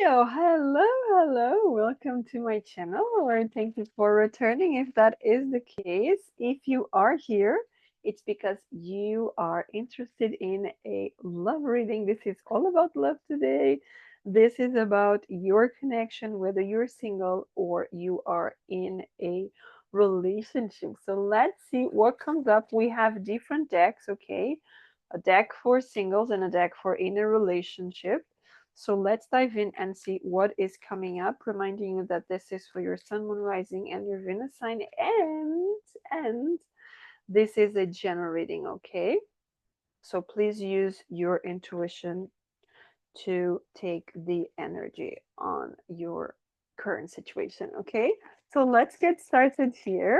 Hello, hello. Welcome to my channel, or thank you for returning if that is the case. If you are here, it's because you are interested in a love reading. This is all about love today. This is about your connection, whether you're single or you are in a relationship. So let's see what comes up. We have different decks, okay? A deck for singles and a deck for in a relationship. So let's dive in and see what is coming up. Reminding you that this is for your Sun, Moon, Rising, and your Venus sign, and this is a general reading, okay? So please use your intuition to take the energy on your current situation, okay? So let's get started here.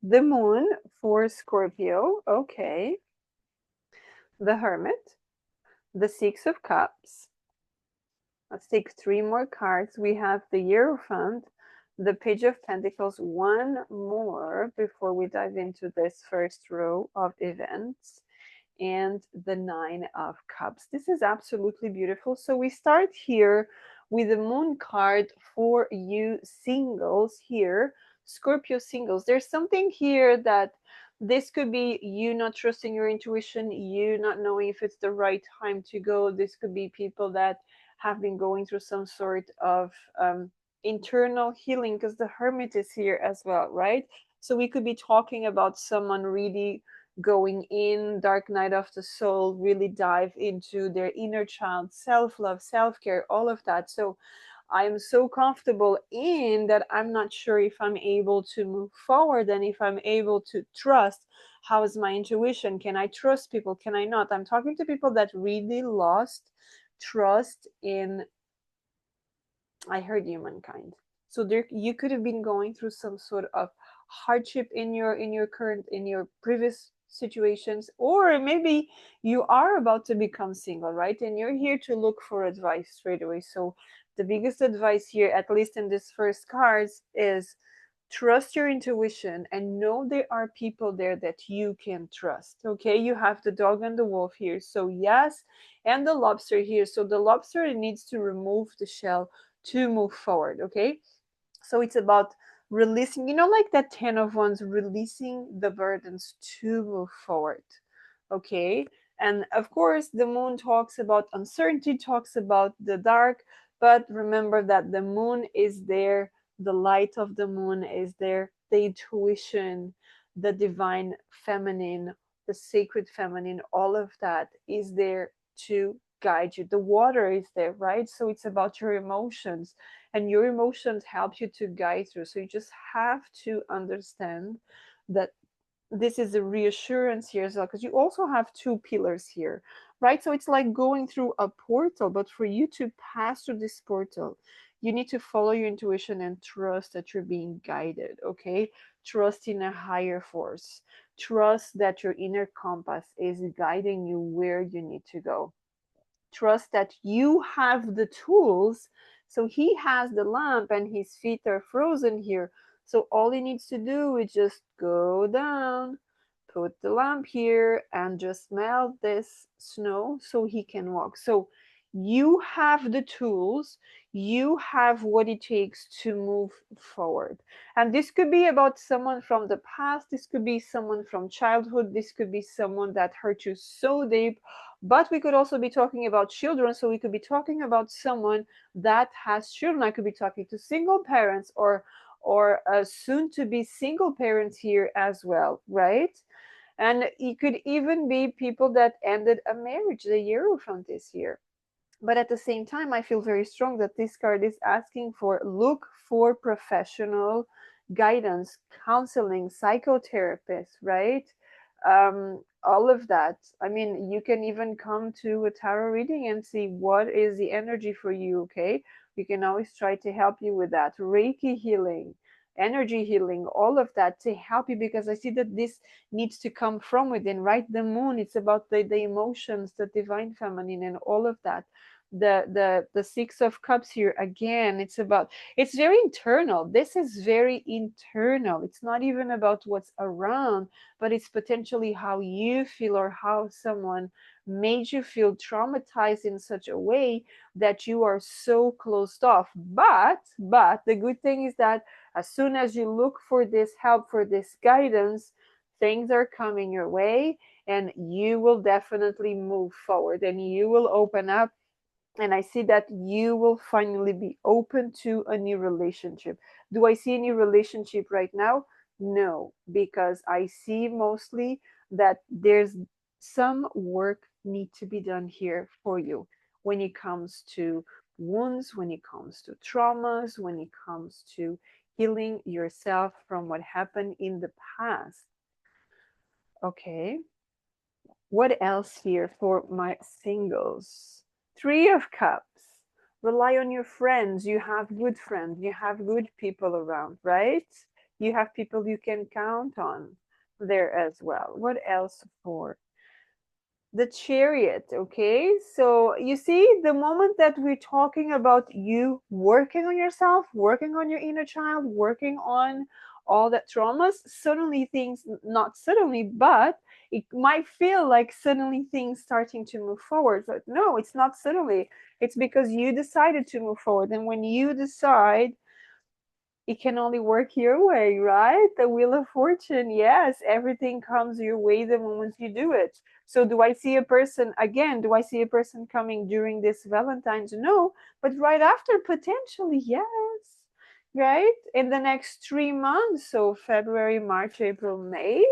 The Moon for Scorpio, okay. The Hermit, the Six of Cups. Let's take three more cards. We have the Hierophant, the Page of Pentacles, one more before we dive into this first row of events, and the Nine of Cups. This is absolutely beautiful. So we start here with the Moon card for you singles here, Scorpio singles. There's something here that this could be you not trusting your intuition, you not knowing if it's the right time to go. This could be people that have been going through some sort of internal healing, because the Hermit is here as well, right? So we could be talking about someone really going in dark night of the soul, really dive into their inner child, self-love, self-care, all of that. So I'm so comfortable in that I'm not sure if I'm able to move forward and if I'm able to trust. How is my intuition? Can I trust people? Can I not? I'm talking to people that really lost trust in, I heard, humankind. So there you could have been going through some sort of hardship in your current, in your previous situations, or maybe you are about to become single, right? And you're here to look for advice straight away. So the biggest advice here, at least in this first cards, is trust your intuition and know there are people there that you can trust. Okay, you have the dog and the wolf here, so yes, and the lobster here. So the lobster needs to remove the shell to move forward. Okay, so it's about releasing, like that 10 of wands, releasing the burdens to move forward. Okay, and of course the moon talks about uncertainty, talks about the dark, but remember that the moon is there, the light of the moon is there, the intuition, the divine feminine, the sacred feminine, all of that is there to guide you. The water is there, right? So it's about your emotions, and your emotions help you to guide through. So you just have to understand that this is a reassurance here as well, because you also have two pillars here, right? So it's like going through a portal, but for you to pass through this portal, you need to follow your intuition and trust that you're being guided. Okay, trust in a higher force, trust that your inner compass is guiding you where you need to go, trust that you have the tools. So he has the lamp and his feet are frozen here. So all he needs to do is just go down, put the lamp here, and just melt this snow so he can walk. So you have the tools, you have what it takes to move forward. And this could be about someone from the past, this could be someone from childhood, this could be someone that hurt you so deep, but we could also be talking about children. So we could be talking about someone that has children. I could be talking to single parents, or soon to be single parents here as well, right? And it could even be people that ended a marriage the year from this year. But at the same time, I feel very strong that this card is asking for, look for professional guidance, counseling, psychotherapist, right? All of that. I mean, you can even come to a tarot reading and see what is the energy for you. Okay, we can always try to help you with that. Reiki healing, energy healing, all of that to help you, because I see that this needs to come from within, right? The moon, it's about the emotions, the divine feminine, and all of that. The Six of Cups here, again, it's about, it's very internal. This is very internal. It's not even about what's around, but it's potentially how you feel or how someone made you feel traumatized in such a way that you are so closed off. But the good thing is that as soon as you look for this help, for this guidance, things are coming your way, and you will definitely move forward, and you will open up, and I see that you will finally be open to a new relationship. Do I see a new relationship right now? No, because I see mostly that there's some work need to be done here for you when it comes to wounds, when it comes to traumas, when it comes to healing yourself from what happened in the past. Okay. What else here for my singles? Three of Cups. Rely on your friends. You have good friends. You have good people around, right? You have people you can count on there as well. What else for the Chariot? Okay, so you see, the moment that we're talking about you working on yourself, working on your inner child, working on all that traumas, suddenly things, not suddenly, but it might feel like suddenly things starting to move forward. But no, it's not suddenly. It's because you decided to move forward. And when you decide, it can only work your way, right? The wheel of fortune, yes, everything comes your way the moment you do it. So, do I see a person again? Do I see a person coming during this Valentine's? No, but right after, potentially, yes, right? In the next 3 months, so February, March, April, May,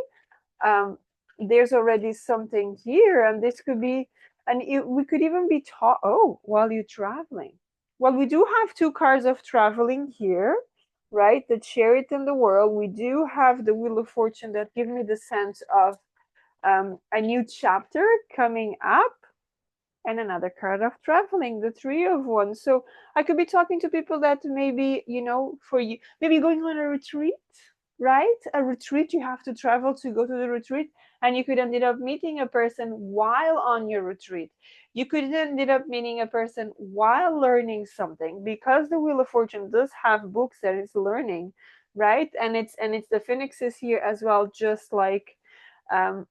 um, there's already something here, and this could be, and we could even be taught. Oh, while you're traveling, well, we do have two cards of traveling here, right? The Chariot and the World. We do have the Wheel of Fortune that give me the sense of a new chapter coming up, and another card of traveling, the Three of Wands. So I could be talking to people that maybe, for you, maybe going on a retreat, right? A retreat, you have to travel to go to the retreat, and you could end up meeting a person while on your retreat. You could end up meeting a person while learning something, because the Wheel of Fortune does have books that it's learning, right? And it's the phoenixes here as well, just like um,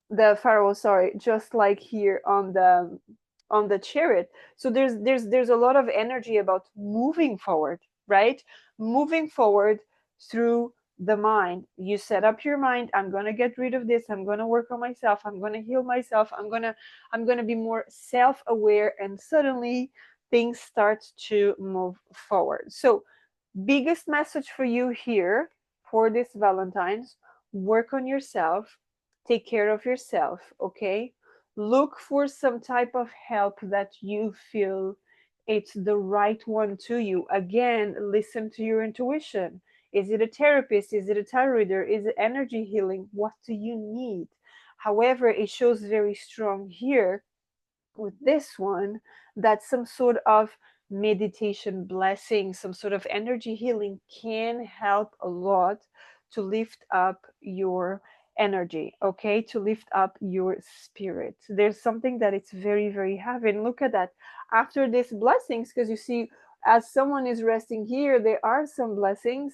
the pharaoh, sorry, just like here on the Chariot. So there's a lot of energy about moving forward, right? Moving forward through the mind. You set up your mind, I'm going to get rid of this, I'm going to work on myself, I'm going to heal myself, I'm going to be more self-aware, and suddenly things start to move forward. So biggest message for you here for this Valentine's: work on yourself, take care of yourself, okay? Look for some type of help that you feel it's the right one to you. Again, listen to your intuition. Is it a therapist? Is it a tarot reader? Is it energy healing? What do you need? However, it shows very strong here with this one that some sort of meditation blessing, some sort of energy healing can help a lot to lift up your energy, okay, to lift up your spirit. There's something that it's very, very heavy. And look at that. After these blessings, because you see, as someone is resting here, there are some blessings.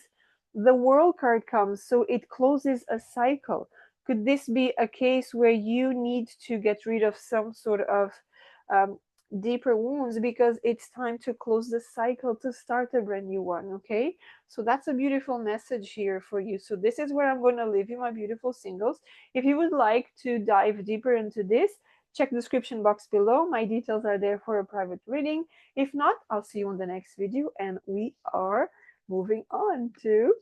The World card comes, so it closes a cycle. Could this be a case where you need to get rid of some sort of um, deeper wounds, because it's time to close the cycle to start a brand new one? Okay, so that's a beautiful message here for you. So this is where I'm going to leave you, my beautiful singles. If you would like to dive deeper into this, check the description box below. My details are there for a private reading. If not, I'll see you on the next video, and we are moving on to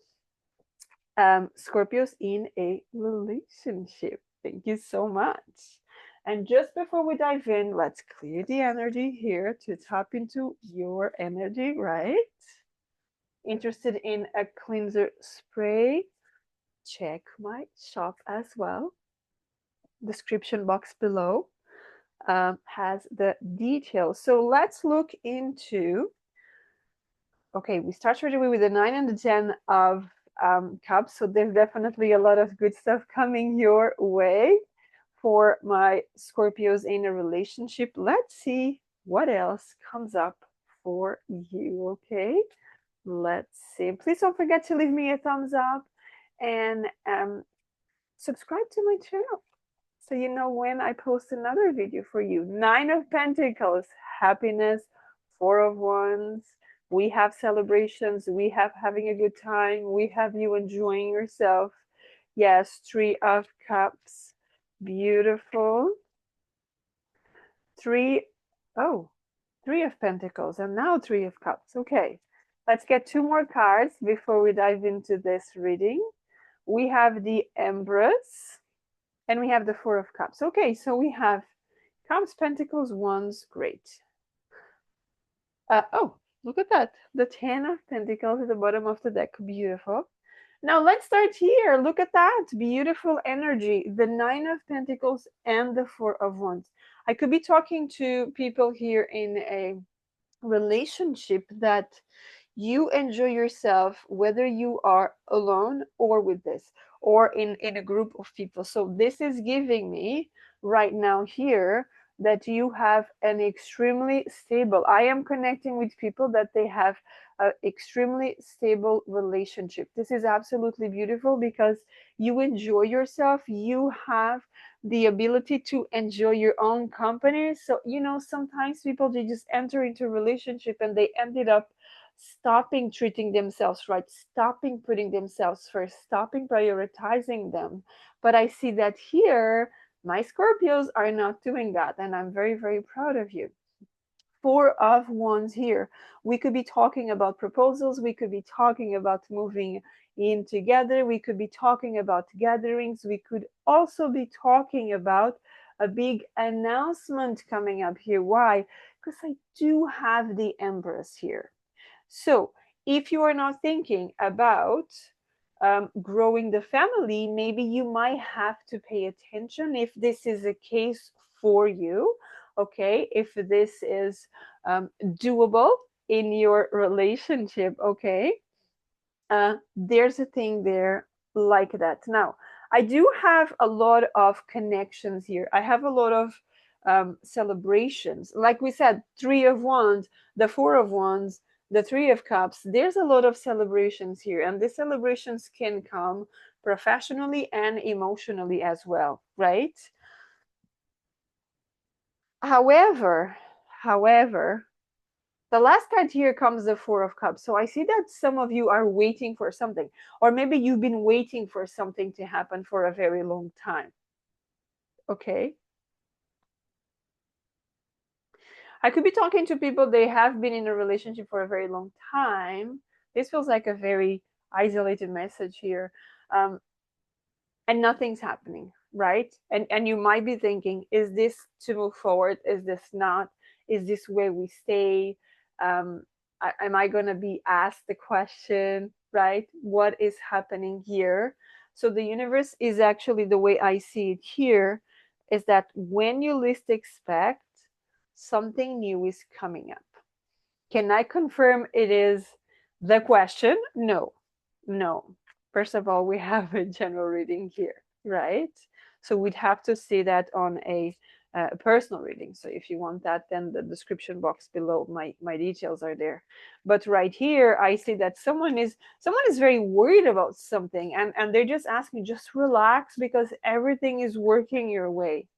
Scorpios in a relationship. Thank you so much. And just before we dive in, let's clear the energy here to tap into your energy, right? Interested in a cleanser spray? Check my shop as well. Description box below has the details. So let's look into. Okay, we start right away with the 9 and the 10 of cups. So there's definitely a lot of good stuff coming your way for my Scorpios in a relationship. Let's see what else comes up for you. Okay, let's see. Please don't forget to leave me a thumbs up and subscribe to my channel. So you know when I post another video for you. Nine of Pentacles, happiness. Four of Wands, we have celebrations, we have having a good time, we have you enjoying yourself. Yes, Three of Cups, beautiful. Three, oh, Three of Pentacles, and now Three of Cups. Okay, let's get two more cards before we dive into this reading. We have the Empress, and we have the Four of Cups. Okay, so we have Cups, Pentacles, Wands, great. Oh, look at that. The Ten of Pentacles at the bottom of the deck, beautiful. Now let's start here. Look at that, beautiful energy. The Nine of Pentacles and the Four of Wands. I could be talking to people here in a relationship that you enjoy yourself whether you are alone or with this or in a group of people. So this is giving me right now here that you have an extremely stable, I am connecting with people that they have an extremely stable relationship. This is absolutely beautiful because you enjoy yourself, you have the ability to enjoy your own company. So you know, sometimes people, they just enter into a relationship and they ended up stopping treating themselves right, stopping putting themselves first, stopping prioritizing them. But I see that here, my Scorpios are not doing that, and I'm very, very proud of you. Four of Wands here. We could be talking about proposals, we could be talking about moving in together, we could be talking about gatherings, we could also be talking about a big announcement coming up here. Why? Because I do have the Empress here. So, if you are not thinking about growing the family, maybe you might have to pay attention if this is a case for you. Okay, if this is doable in your relationship. Okay, there's a thing there like that. Now, I do have a lot of connections here. I have a lot of celebrations. Like we said, Three of Wands, the Four of Wands, the Three of Cups. There's a lot of celebrations here, and these celebrations can come professionally and emotionally as well, right? However, however, the last card here comes the Four of Cups. So I see that some of you are waiting for something, or maybe you've been waiting for something to happen for a very long time. Okay. I could be talking to people, they have been in a relationship for a very long time. This feels like a very isolated message here. Um, and nothing's happening, right? And you might be thinking, is this to move forward? Is this not? Is this where we stay? Am I going to be asked the question, right? What is happening here? So the universe is actually, the way I see it here is that when you least expect, something new is coming up. Can I confirm it is the question? No, no. First of all, we have a general reading here, right? So we'd have to see that on a personal reading. So if you want that, then the description box below, my details are there. But right here, I see that someone is very worried about something, and they're just asking, just relax because everything is working your way.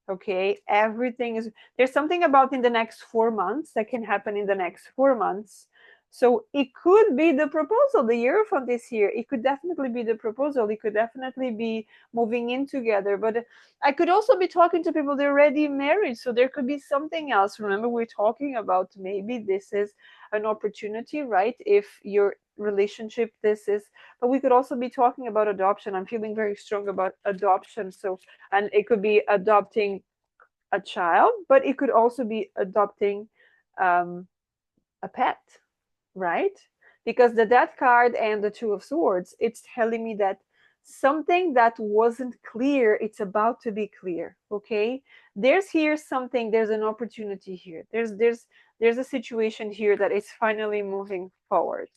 Okay, everything is, there's something about in the next 4 months that can happen in the next 4 months. So it could be the proposal, the Hierophant is here, it could definitely be the proposal, it could definitely be moving in together. But I could also be talking to people, they're already married, so there could be something else. Remember, we're talking about maybe this is an opportunity, right? If your relationship, this is, but we could also be talking about adoption. I'm feeling very strong about adoption. So, and it could be adopting a child, but it could also be adopting um, a pet, right? Because the Death card and the Two of Swords, it's telling me that something that wasn't clear, it's about to be clear. Okay, there's here something, there's an opportunity here, there's a situation here that is finally moving forward.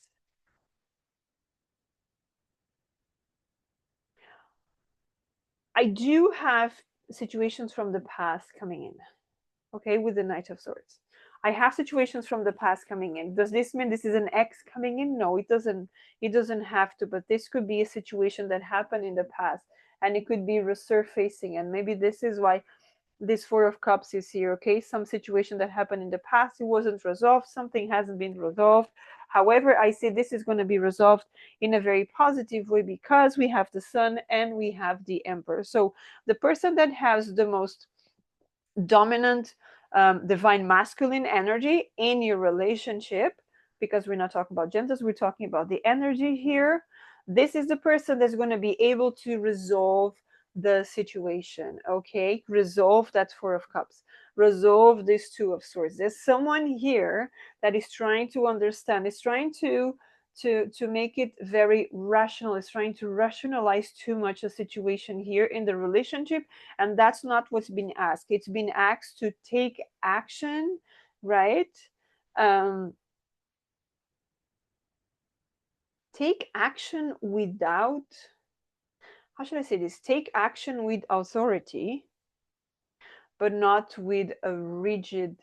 I do have situations from the past coming in, okay, with the Knight of Swords. I have situations from the past coming in. Does this mean this is an ex coming in? No, it doesn't. It doesn't have to, but this could be a situation that happened in the past and it could be resurfacing. And maybe this is why this Four of Cups is here. Okay, some situation that happened in the past, it wasn't resolved, something hasn't been resolved. However, I say this is going to be resolved in a very positive way because we have the Sun and we have the Emperor. So the person that has the most dominant divine masculine energy in your relationship, because we're not talking about genders, we're talking about the energy here. This is the person that's going to be able to resolve the situation. Okay, resolve that Four of Cups, resolve this Two of Swords. There's someone here that is trying to understand, is trying to make it very rational, is trying to rationalize too much a situation here in the relationship, and that's not what's been asked. It's been asked to take action, right? um take action without, how should I say this, take action with authority, but not with a rigid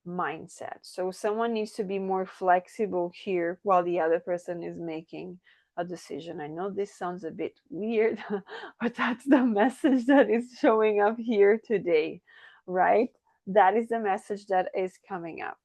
mindset. So someone needs to be more flexible here while the other person is making a decision. I know this sounds a bit weird, but that's the message that is showing up here today, right? That is the message that is coming up.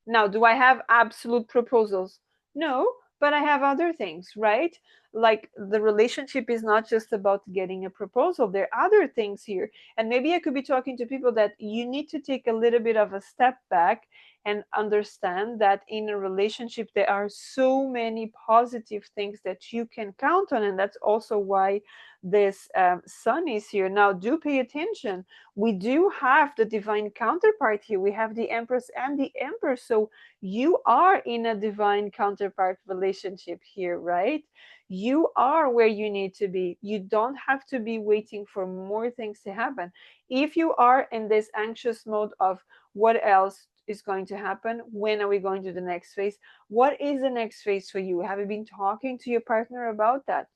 Now, do I have absolute proposals? No, but I have other things, right? Like the relationship is not just about getting a proposal. There are other things here. And maybe I could be talking to people that you need to take a little bit of a step back and understand that in a relationship, there are so many positive things that you can count on. And that's also why this sun is here. Now, do pay attention. We do have the divine counterpart here. We have the Empress and the Emperor. So you are in a divine counterpart relationship here, right? You are where you need to be. You don't have to be waiting for more things to happen. If you are in this anxious mode of what else is going to happen, when are we going to the next phase? What is the next phase for you? Have you been talking to your partner about that?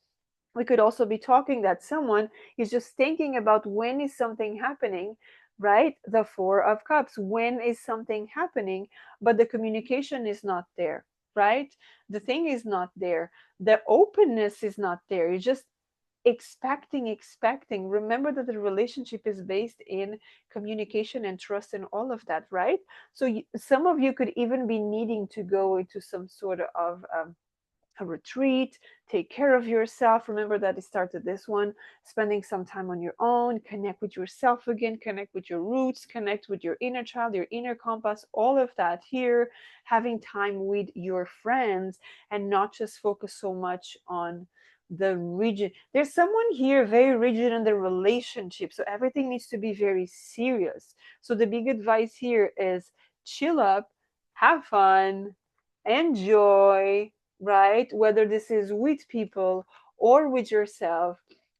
We could also be talking that someone is just thinking about when is something happening, right? The Four of Cups, when is something happening, but the communication is not there, right? The thing is not there, the openness is not there. You're just expecting. Remember that the relationship is based in communication and trust and all of that, right? So some of you could even be needing to go into some sort of a retreat, take care of yourself. Remember that it started this one, spending some time on your own, connect with yourself again, connect with your roots, connect with your inner child, your inner compass, all of that here, having time with your friends and not just focus so much on the rigid. There's someone here very rigid in the relationship, so everything needs to be very serious. So the big advice here is chill up, have fun, enjoy, right? Whether this is with people or with yourself,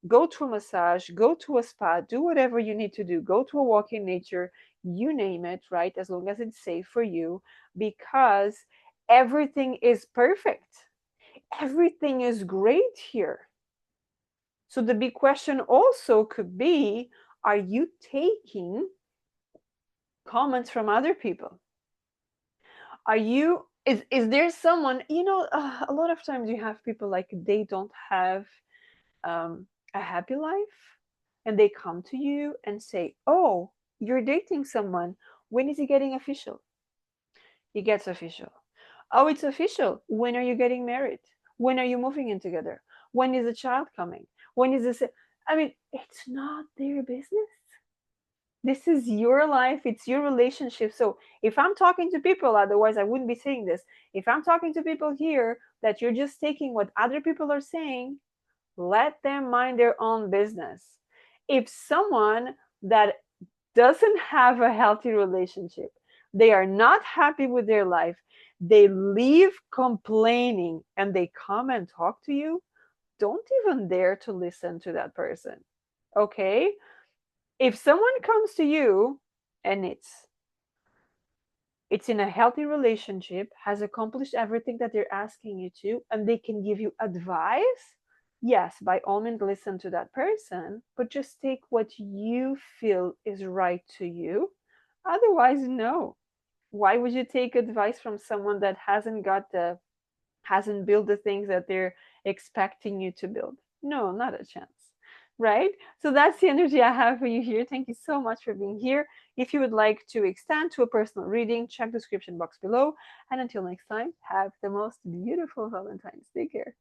go to a massage, go to a spa, do whatever you need to do, go to a walk in nature, you name it, right? As long as it's safe for you, because everything is perfect. Everything is great here. So the big question also could be, are you taking comments from other people? Are you, is there someone, a lot of times you have people like they don't have a happy life, and they come to you and say, oh, you're dating someone, when is it getting official? It gets official. Oh, it's official. When are you getting married? When are you moving in together? When is the child coming? When is this? I mean, it's not their business. This is your life, it's your relationship. So if I'm talking to people, otherwise I wouldn't be saying this. If I'm talking to people here that you're just taking what other people are saying, let them mind their own business. If someone that doesn't have a healthy relationship, they are not happy with their life, they leave complaining and they come and talk to you, don't even dare to listen to that person. Okay? If someone comes to you and it's in a healthy relationship, has accomplished everything that they're asking you to, and they can give you advice, yes, by all means listen to that person, but just take what you feel is right to you. Otherwise, no. Why would you take advice from someone that hasn't built the things that they're expecting you to build? No, not a chance. right? So that's the energy I have for you here. Thank you so much for being here. If you would like to extend to a personal reading, check the description box below. And until next time, have the most beautiful Valentine's. Take care.